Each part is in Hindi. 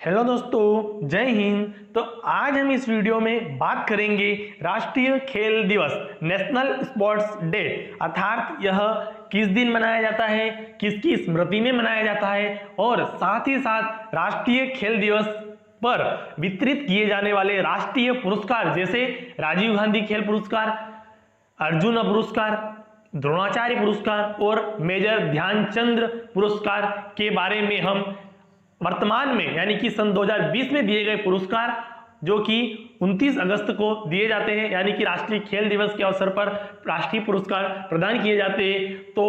हेलो दोस्तों, जय हिंद। तो आज हम इस वीडियो में बात करेंगे राष्ट्रीय खेल दिवस, नेशनल स्पोर्ट्स डे, अर्थात यह किस दिन मनाया जाता है, किसकी स्मृति में मनाया जाता है और साथ ही साथ राष्ट्रीय खेल दिवस पर वितरित किए जाने वाले राष्ट्रीय पुरस्कार जैसे राजीव गांधी खेल पुरस्कार, अर्जुन पुरस्कार, द्रोणाचार्य पुरस्कार और मेजर ध्यानचंद पुरस्कार के बारे में हम वर्तमान में यानी कि सन 2020 में दिए गए पुरस्कार जो कि 29 अगस्त को दिए जाते हैं, यानी कि राष्ट्रीय खेल दिवस के अवसर पर राष्ट्रीय पुरस्कार प्रदान किए जाते हैं। तो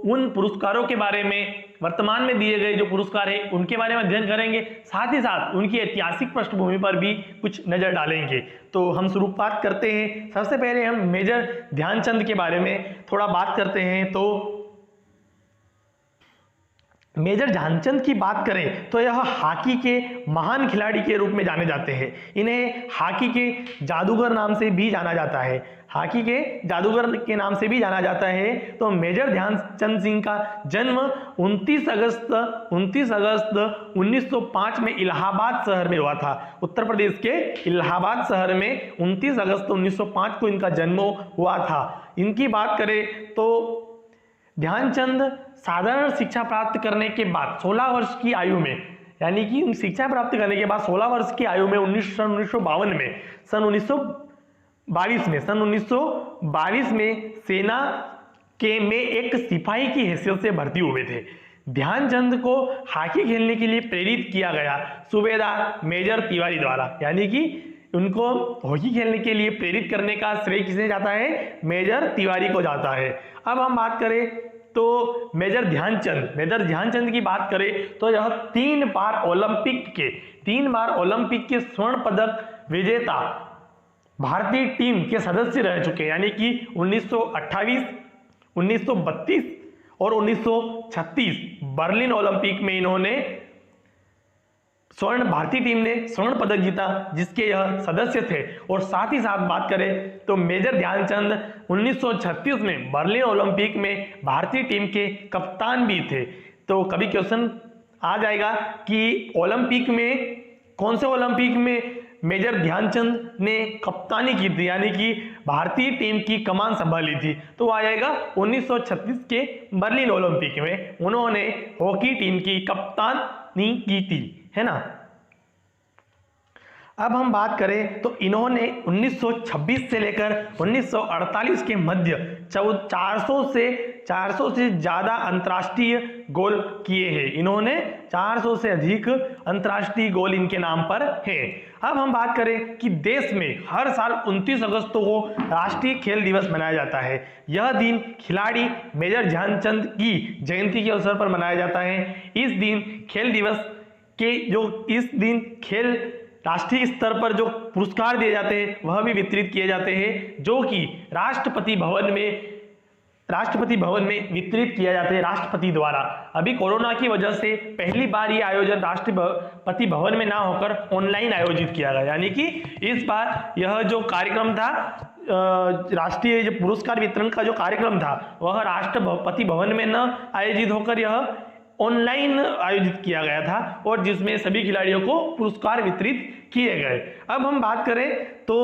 उन पुरस्कारों के बारे में, वर्तमान में दिए गए जो पुरस्कार है उनके बारे में अध्ययन करेंगे, साथ ही साथ उनकी ऐतिहासिक पृष्ठभूमि पर भी कुछ नजर डालेंगे। तो हम शुरुआत करते हैं। सबसे पहले हम मेजर ध्यानचंद के बारे में थोड़ा बात करते हैं। तो मेजर ध्यानचंद की बात करें तो यह हॉकी के महान खिलाड़ी के रूप में जाने जाते हैं। इन्हें हॉकी के जादूगर नाम से भी जाना जाता है, हॉकी के जादूगर के नाम से भी जाना जाता है। तो मेजर ध्यानचंद सिंह का जन्म 29 अगस्त 1905 में इलाहाबाद शहर में हुआ था। उत्तर प्रदेश के इलाहाबाद शहर में 29 अगस्त 1905 को इनका जन्म हुआ था। इनकी बात करें तो ध्यानचंद साधारण शिक्षा प्राप्त करने के बाद 16 वर्ष की आयु में, यानी कि शिक्षा प्राप्त करने के बाद 16 वर्ष की आयु में 1952 में सन 1922 में सेना के में एक सिपाही की हैसियत से भर्ती हुए थे। ध्यानचंद को हॉकी खेलने के लिए प्रेरित किया गया सूबेदार मेजर तिवारी द्वारा, यानी कि उनको हॉकी खेलने के लिए प्रेरित करने का श्रेय किसे जाता है? मेजर तिवारी को जाता है। अब हम बात करें तो मेजर ध्यानचंद की बात करें तो यह 3 बार ओलंपिक के स्वर्ण पदक विजेता भारतीय टीम के सदस्य रह चुके हैं, यानी कि 1928, 1932 और 1936 बर्लिन ओलंपिक में इन्होंने भारतीय टीम ने स्वर्ण पदक जीता, जिसके यह सदस्य थे। और साथ ही साथ बात करें तो मेजर ध्यानचंद 1936 में बर्लिन ओलंपिक में भारतीय टीम के कप्तान भी थे। तो कभी क्वेश्चन आ जाएगा कि ओलंपिक में, कौन से ओलंपिक में मेजर ध्यानचंद ने कप्तानी की थी, यानी कि भारतीय टीम की कमान संभाली थी? तो आ जाएगा 1936 के बर्लिन ओलंपिक में उन्होंने हॉकी टीम की कप्तानी की थी, है ना। अब हम बात करें तो इन्होंने 1926 से लेकर 1948 के मध्य 400 से ज्यादा अंतर्राष्ट्रीय गोल किए हैं। इन्होंने 400 से अधिक अंतर्राष्ट्रीय गोल इनके नाम पर है। अब हम बात करें कि देश में हर साल 29 अगस्त को राष्ट्रीय खेल दिवस मनाया जाता है। यह दिन खिलाड़ी मेजर ध्यानचंद की जयंती के अवसर पर मनाया जाता है। इस दिन खेल राष्ट्रीय स्तर पर जो पुरस्कार दिए जाते हैं वह भी वितरित किए जाते हैं, जो कि राष्ट्रपति भवन में वितरित किया जाता है राष्ट्रपति द्वारा। अभी कोरोना की वजह से पहली बार ये आयोजन राष्ट्रपति भवन में ना होकर ऑनलाइन आयोजित किया गया, यानी कि इस बार यह जो कार्यक्रम था, राष्ट्रीय जो पुरस्कार वितरण का जो कार्यक्रम था वह राष्ट्रपति भवन में न आयोजित होकर यह ऑनलाइन आयोजित किया गया था, और जिसमें सभी खिलाड़ियों को पुरस्कार वितरित किए गए। अब हम बात करें तो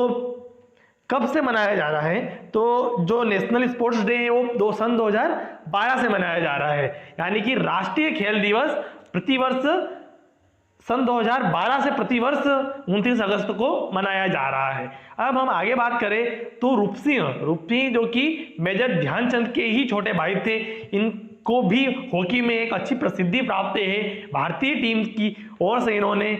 कब से मनाया जा रहा है, तो जो नेशनल स्पोर्ट्स डे है वो सन 2012 से मनाया जा रहा है, यानी कि राष्ट्रीय खेल दिवस प्रतिवर्ष सन 2012 से प्रतिवर्ष 29 अगस्त को मनाया जा रहा है। अब हम आगे बात करें तो रूप सिंह जो कि मेजर ध्यानचंद के ही छोटे भाई थे, इनको भी हॉकी में एक अच्छी प्रसिद्धि प्राप्त है। भारतीय टीम की ओर से इन्होंने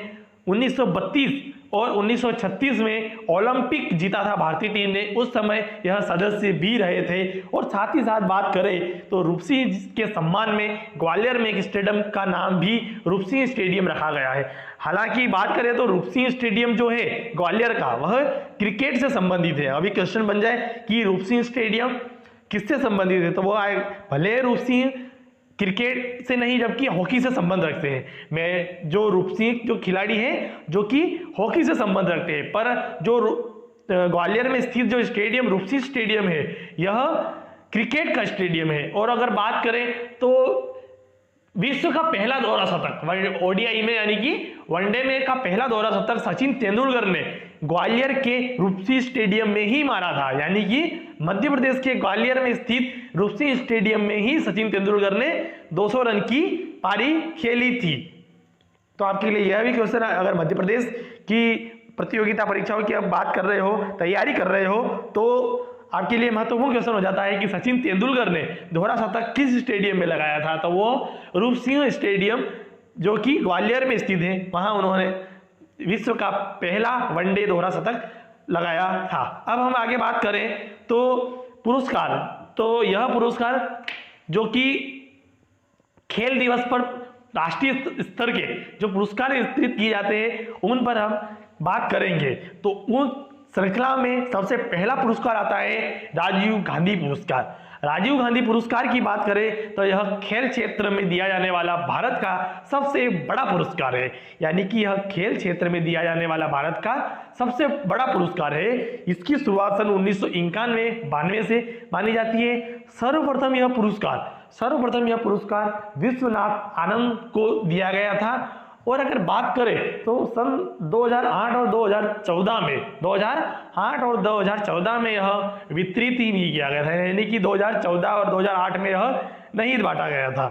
1932 और 1936 में ओलंपिक जीता था भारतीय टीम ने, उस समय यह सदस्य भी रहे थे। और साथ ही साथ बात करें तो रूप सिंह के सम्मान में ग्वालियर में एक स्टेडियम का नाम भी रूप सिंह स्टेडियम रखा गया है। हालांकि बात करें तो रूप सिंह स्टेडियम जो है ग्वालियर का, वह क्रिकेट से संबंधित है। अभी क्वेश्चन बन जाए कि रूप सिंह स्टेडियम किससे संबंधित है, तो वो आए भले रूप सिंह क्रिकेट से नहीं जबकि हॉकी से संबंध रखते हैं। जो रूप सिंह जो खिलाड़ी हैं जो कि हॉकी से संबंध रखते हैं, पर जो ग्वालियर में स्थित जो स्टेडियम रूप सिंह स्टेडियम है यह क्रिकेट का स्टेडियम है। और अगर बात करें तो विश्व का पहला दोहरा शतक ओडीआई में यानी कि वनडे में का पहला दोहरा शतक सचिन तेंदुलकर ने ग्वालियर के रूपसी स्टेडियम में ही मारा था। यानी कि मध्य प्रदेश के ग्वालियर में स्थित रूपसी स्टेडियम में ही सचिन तेंदुलकर ने 200 रन की पारी खेली थी। तो आपके लिए यह भी क्वेश्चन है, अगर मध्य प्रदेश की प्रतियोगिता परीक्षाओं की आप बात कर रहे हो, तैयारी कर रहे हो, तो आपके लिए महत्वपूर्ण क्वेश्चन हो जाता है कि सचिन तेंदुलकर ने दोहरा शतक किस स्टेडियम में लगाया था। तो वो रूपसिंह स्टेडियम जो कि ग्वालियर में स्थित है, वहां उन्होंने विश्व का पहला वनडे दोहरा शतक लगाया था। अब हम आगे बात करें तो पुरस्कार, तो यह पुरस्कार जो कि खेल दिवस पर राष्ट्रीय स्तर के जो पुरस्कार वितरित किए जाते हैं उन पर हम बात करेंगे। तो उस श्रृंखला में सबसे पहला पुरस्कार आता है राजीव गांधी पुरस्कार। राजीव गांधी पुरस्कार की बात करें तो यह खेल क्षेत्र में दिया जाने वाला भारत का सबसे बड़ा पुरस्कार है। यानी कि यह खेल क्षेत्र में दिया जाने वाला भारत का सबसे बड़ा पुरस्कार है। इसकी शुरुआत सन 1991-92 से मानी जाती है। सर्वप्रथम यह पुरस्कार विश्वनाथ आनंद को दिया गया था। और अगर बात करें तो सन 2008 और 2014 में यह वितरित ही नहीं किया गया था। यानी कि 2014 और 2008 में यह नहीं बांटा गया था।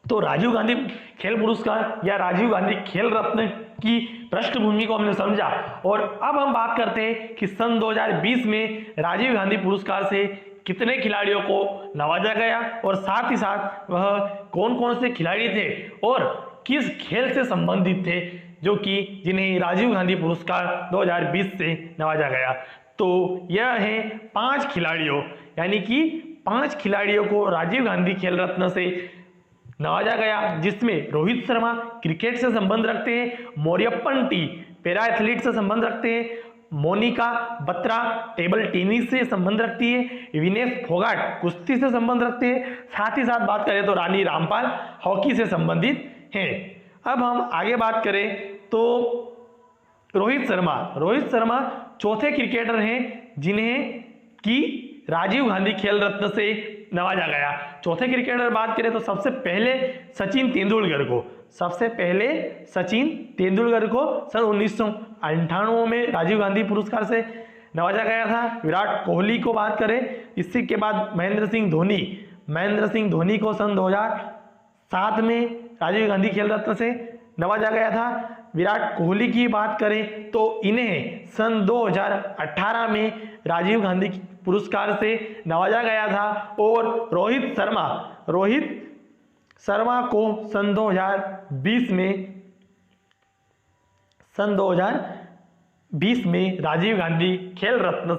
तो राजीव गांधी खेल पुरस्कार या राजीव गांधी खेल रत्न की पृष्ठभूमि को हमने समझा। और अब हम बात करते हैं कि सन 2020 में राजीव गांधी पुरस्कार से कितने खिलाड़ियों को नवाजा गया और साथ ही साथ वह कौन कौन से खिलाड़ी थे और किस खेल से संबंधित थे जो कि जिन्हें राजीव गांधी पुरस्कार 2020 से नवाजा गया। तो यह है 5 खिलाड़ियों, यानी कि 5 खिलाड़ियों को राजीव गांधी खेल रत्न से नवाजा गया, जिसमें रोहित शर्मा क्रिकेट से संबंध रखते हैं, मौर्यप्पन टी पैरा एथलीट से संबंध रखते हैं, मोनिका बत्रा टेबल टेनिस से संबंध रखती है, विनेश फोगाट कुश्ती से संबंध रखते हैं, साथ ही साथ बात करें तो रानी रामपाल हॉकी से संबंधित हैं। अब हम आगे बात करें तो रोहित शर्मा चौथे क्रिकेटर हैं जिन्हें कि राजीव गांधी खेल रत्न से नवाजा गया। चौथे क्रिकेटर बात करें तो सबसे पहले सचिन तेंदुलकर को सन 1998 में राजीव गांधी पुरस्कार से नवाजा गया था। विराट कोहली को बात करें, इसी के बाद महेंद्र सिंह धोनी को सन 2007 में राजीव गांधी खेल रत्न से नवाजा गया था। विराट कोहली की बात करें तो इन्हें सन 2018 में राजीव गांधी पुरस्कार से नवाजा गया था। और रोहित शर्मा को सन 2020 में राजीव गांधी खेल रत्न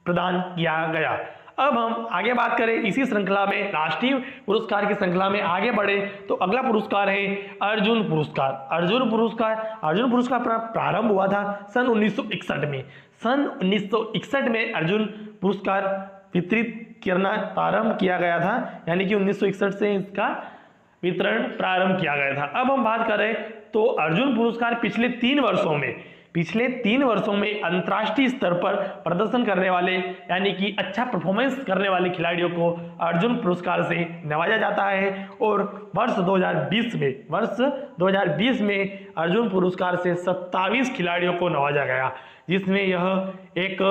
प्रदान किया गया। अब हम आगे बात करें इसी श्रृंखला में, राष्ट्रीय पुरस्कार की श्रृंखला में आगे बढ़े तो अगला पुरस्कार है अर्जुन पुरस्कार प्रारंभ हुआ था सन 1961 में। सन 1961 में अर्जुन पुरस्कार वितरित करना प्रारंभ किया गया था, यानी कि 1961 से इसका वितरण प्रारंभ किया गया था। अब हम बात करें तो अर्जुन पुरस्कार पिछले 3 वर्षों में अंतर्राष्ट्रीय स्तर पर प्रदर्शन करने वाले, यानी कि अच्छा परफॉर्मेंस करने वाले खिलाड़ियों को अर्जुन पुरस्कार से नवाजा जाता है। और वर्ष 2020 में अर्जुन पुरस्कार से 27 खिलाड़ियों को नवाजा गया, जिसमें यह एक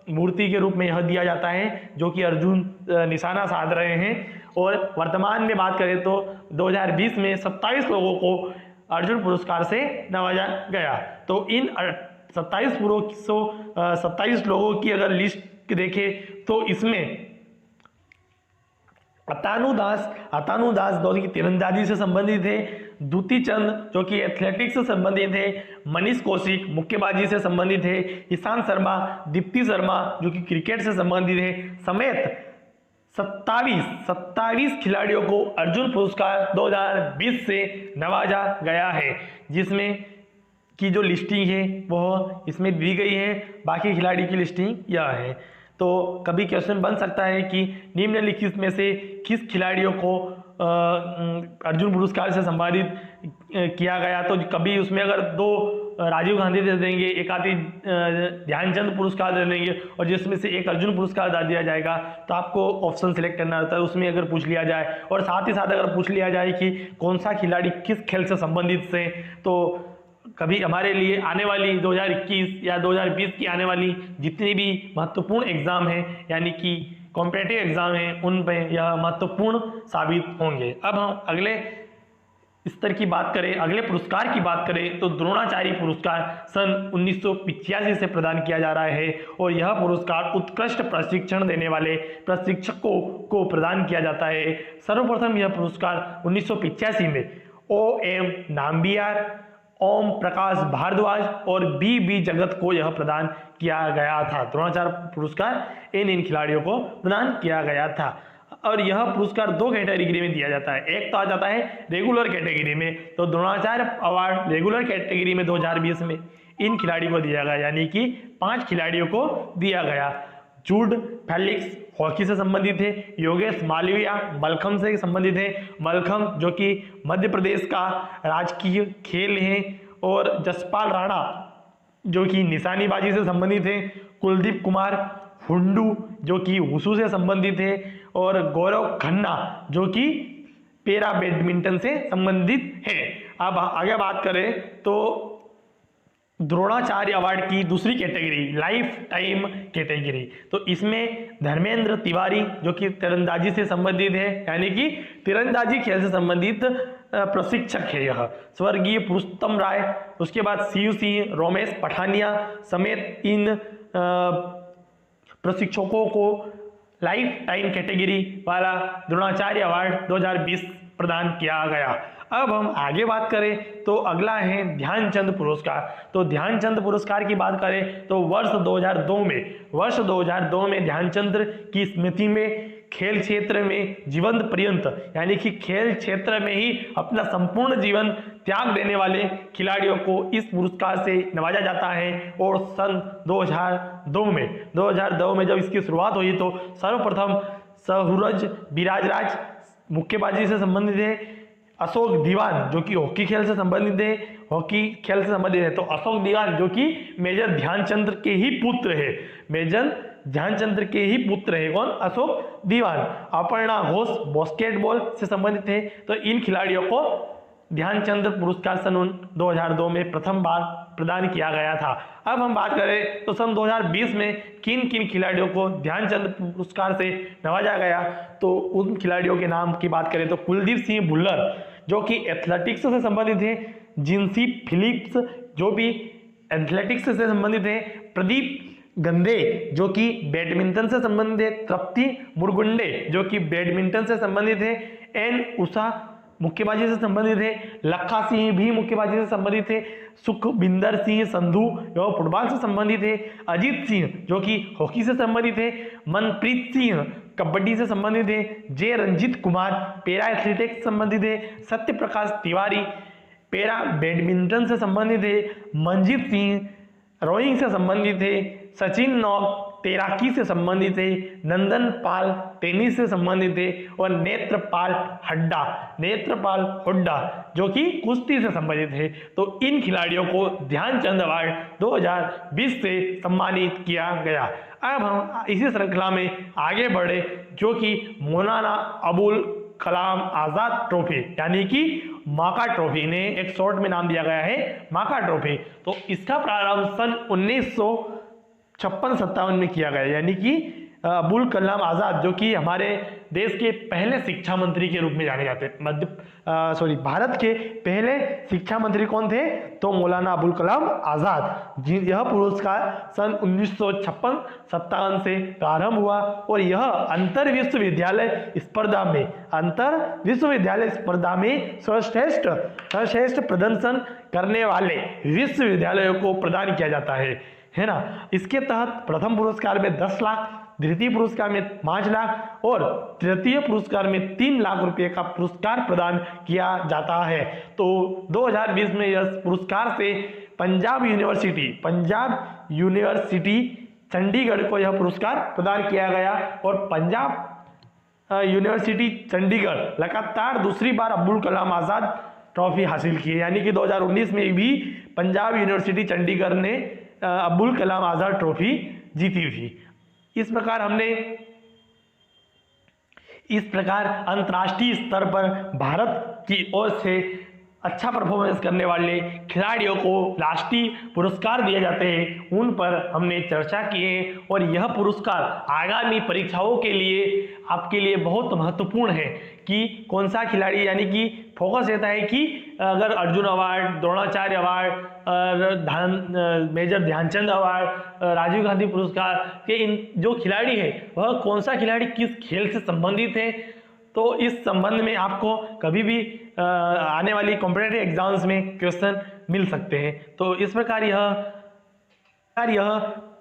मूर्ति के रूप में यह दिया जाता है जो कि अर्जुन निशाना साध रहे हैं। और वर्तमान में बात करें तो 2020 में 27 लोगों को अर्जुन पुरस्कार से नवाजा गया। तो इन 27 लोगों की अगर लिस्ट देखें तो इसमें अतानु दास जो कि तीरंदाजी से संबंधित है, द्युति चंद जो कि एथलेटिक्स से संबंधित है, मनीष कौशिक मुक्केबाजी से संबंधित है, ईशांत शर्मा, दीप्ति शर्मा जो कि क्रिकेट से संबंधित है, समेत 27 खिलाड़ियों को अर्जुन पुरस्कार 2020 से नवाजा गया है, जिसमें की जो लिस्टिंग है वह इसमें दी गई है। बाकी खिलाड़ी की लिस्टिंग यह है। तो कभी क्वेश्चन बन सकता है कि निम्नलिखित में से किस खिलाड़ियों को अर्जुन पुरस्कार से संबंधित किया गया, तो कभी उसमें अगर 2 राजीव गांधी दे देंगे, एक आधी ध्यानचंद पुरस्कार दे देंगे, और जिसमें से एक अर्जुन पुरस्कार दे दिया जाएगा, तो आपको ऑप्शन सिलेक्ट करना होता है। उसमें अगर पूछ लिया जाए, और साथ ही साथ अगर पूछ लिया जाए कि कौन सा खिलाड़ी किस खेल से संबंधित से, तो कभी हमारे लिए आने वाली 2021 या 2020 की आने वाली जितनी भी महत्वपूर्ण एग्जाम है, यानी कि कॉम्पिटिटिव एग्जाम है, उन पे यह महत्वपूर्ण साबित होंगे। अब हम अगले स्तर की बात करें, अगले पुरस्कार की बात करें, तो द्रोणाचार्य पुरस्कार सन 1985 से प्रदान किया जा रहा है, और यह पुरस्कार उत्कृष्ट प्रशिक्षण देने वाले प्रशिक्षकों को प्रदान किया जाता है। सर्वप्रथम यह पुरस्कार 1985 में OM नाम्बियार, ओम प्रकाश भारद्वाज और BB जगत को यह प्रदान किया गया था। द्रोणाचार्य पुरस्कार इन खिलाड़ियों को प्रदान किया गया था, और यह पुरस्कार 2 कैटेगरी में दिया जाता है। एक तो आ जाता है रेगुलर कैटेगरी में, तो द्रोणाचार्य अवार्ड रेगुलर कैटेगरी में 2020 में इन खिलाड़ियों को दिया गया, यानी कि 5 खिलाड़ियों को दिया गया। जूड फेलिक्स हॉकी से संबंधित है, योगेश मालविया मलखम्ब से संबंधित है, मलखम्ब जो कि मध्य प्रदेश का राजकीय खेल है, और जसपाल राणा जो कि निशानेबाजी से संबंधित है, कुलदीप कुमार हुंडू जो कि वुशु से संबंधित है, और गौरव खन्ना जो कि पैरा बैडमिंटन से संबंधित है। अब आगे बात करें तो द्रोणाचार्य अवार्ड की दूसरी कैटेगरी लाइफ टाइम कैटेगरी, तो इसमें धर्मेंद्र तिवारी जो कि तीरंदाजी से संबंधित है, यानी कि तीरंदाजी खेल से संबंधित प्रशिक्षक है यह। स्वर्गीय पुरुषोत्तम राय, उसके बाद शिव सिंह, रोमेश पठानिया समेत इन प्रशिक्षकों को लाइफ टाइम कैटेगरी वाला द्रोणाचार्य अवार्ड 2020 प्रदान किया गया। अब हम आगे बात करें तो अगला है ध्यानचंद पुरस्कार। तो ध्यानचंद पुरस्कार की बात करें तो वर्ष 2002 में ध्यानचंद की स्मृति में खेल क्षेत्र में जीवन पर्यंत, यानी कि खेल क्षेत्र में ही अपना संपूर्ण जीवन त्याग देने वाले खिलाड़ियों को इस पुरस्कार से नवाजा जाता है। और सन 2002 में जब इसकी शुरुआत हुई तो सर्वप्रथम सूरज बिराजराज मुक्केबाजी से संबंधित है, अशोक दीवान जो कि हॉकी खेल से संबंधित है, तो अशोक दीवान जो कि मेजर ध्यानचंद के ही पुत्र है, कौन? अशोक दीवान। अपर्णा घोष बास्केटबॉल से संबंधित है, तो इन खिलाड़ियों को ध्यानचंद पुरस्कार सन 2002 में प्रथम बार प्रदान किया गया था। अब हम बात करें तो सन 2020 में किन किन खिलाड़ियों को ध्यानचंद पुरस्कार से नवाजा गया, तो उन खिलाड़ियों के नाम की बात करें तो कुलदीप सिंह भुल्लर जो कि एथलेटिक्स से संबंधित है, जिंसी फिलिप्स जो भी एथलेटिक्स से संबंधित है, प्रदीप गंदे जो कि बैडमिंटन से संबंधित है, तृप्ति मुरगुंडे जो कि बैडमिंटन से संबंधित है, एन उषा मुक्केबाजी से संबंधित है, लखा सिंह भी मुक्केबाजी से संबंधित है, सुखबिंदर सिंह संधू जो फुटबॉल से संबंधित है, अजीत सिंह जो कि हॉकी से संबंधित है, मनप्रीत सिंह कबड्डी से संबंधित है, जे रंजीत कुमार पैरा एथलेटिक्स से संबंधित है, सत्य प्रकाश तिवारी पैरा बैडमिंटन से संबंधित है, मंजीत सिंह रोइंग से संबंधित है, सचिन नौक तैराकी से संबंधित है, नंदन पाल टेनिस से संबंधित है, और नेत्रपाल हुड्डा जो कि कुश्ती से संबंधित है। तो इन खिलाड़ियों को ध्यानचंद अवार्ड 2020 से सम्मानित किया गया। अब हम इसी श्रृंखला में आगे बढ़े जो कि मौलाना अबुल कलाम आजाद ट्रॉफी यानी कि माका ट्रॉफी, ने एक शॉर्ट में नाम दिया गया है माका ट्रॉफी। तो इसका प्रारंभ सन 1956-57 में किया गया, यानी कि अबुल कलाम आजाद जो कि हमारे देश के पहले शिक्षा मंत्री के रूप में जाने जाते हैं। भारत के पहले शिक्षा मंत्री कौन थे? तो मौलाना अबुल कलाम आजाद। यह पुरस्कार सन 1956-57 से प्रारंभ हुआ, और यह अंतर विश्वविद्यालय स्पर्धा में सर्वश्रेष्ठ प्रदर्शन करने वाले विश्वविद्यालयों को प्रदान किया जाता है ना। इसके तहत प्रथम पुरस्कार में 10 लाख, द्वितीय पुरस्कार में 5 लाख और तृतीय पुरस्कार में 3 लाख रुपए का पुरस्कार प्रदान किया जाता है। तो 2020 में यह पुरस्कार से पंजाब यूनिवर्सिटी चंडीगढ़ को यह पुरस्कार प्रदान किया गया, और पंजाब यूनिवर्सिटी चंडीगढ़ लगातार दूसरी बार अब्दुल कलाम आजाद ट्रॉफी हासिल की है, यानी कि 2019 में भी पंजाब यूनिवर्सिटी चंडीगढ़ ने अब्दुल कलाम आज़ाद ट्रॉफी जीती थी। इस प्रकार अंतर्राष्ट्रीय स्तर पर भारत की ओर से अच्छा परफॉर्मेंस करने वाले खिलाड़ियों को राष्ट्रीय पुरस्कार दिए जाते हैं, उन पर हमने चर्चा की है। और यह पुरस्कार आगामी परीक्षाओं के लिए आपके लिए बहुत महत्वपूर्ण है कि कौन सा खिलाड़ी, यानी कि फोकस रहता है कि अगर Arjun award, Dronacharya award, major Dhyanchand award, Rajiv Gandhi पुरस्कार के इन जो खिलाड़ी है वह कौन सा खिलाड़ी किस खेल से संबंधित है, तो इस संबंध में आपको कभी भी आने वाली कॉम्पिटिटिव एग्जाम्स में क्वेश्चन मिल सकते हैं। तो इस प्रकार यह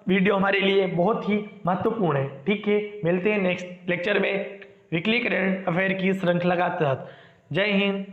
वीडियो हमारे लिए बहुत ही महत्वपूर्ण है। ठीक है, मिलते हैं नेक्स्ट लेक्चर में वीकली करंट अफेयर की श्रृंखला का तहत। जय हिंद।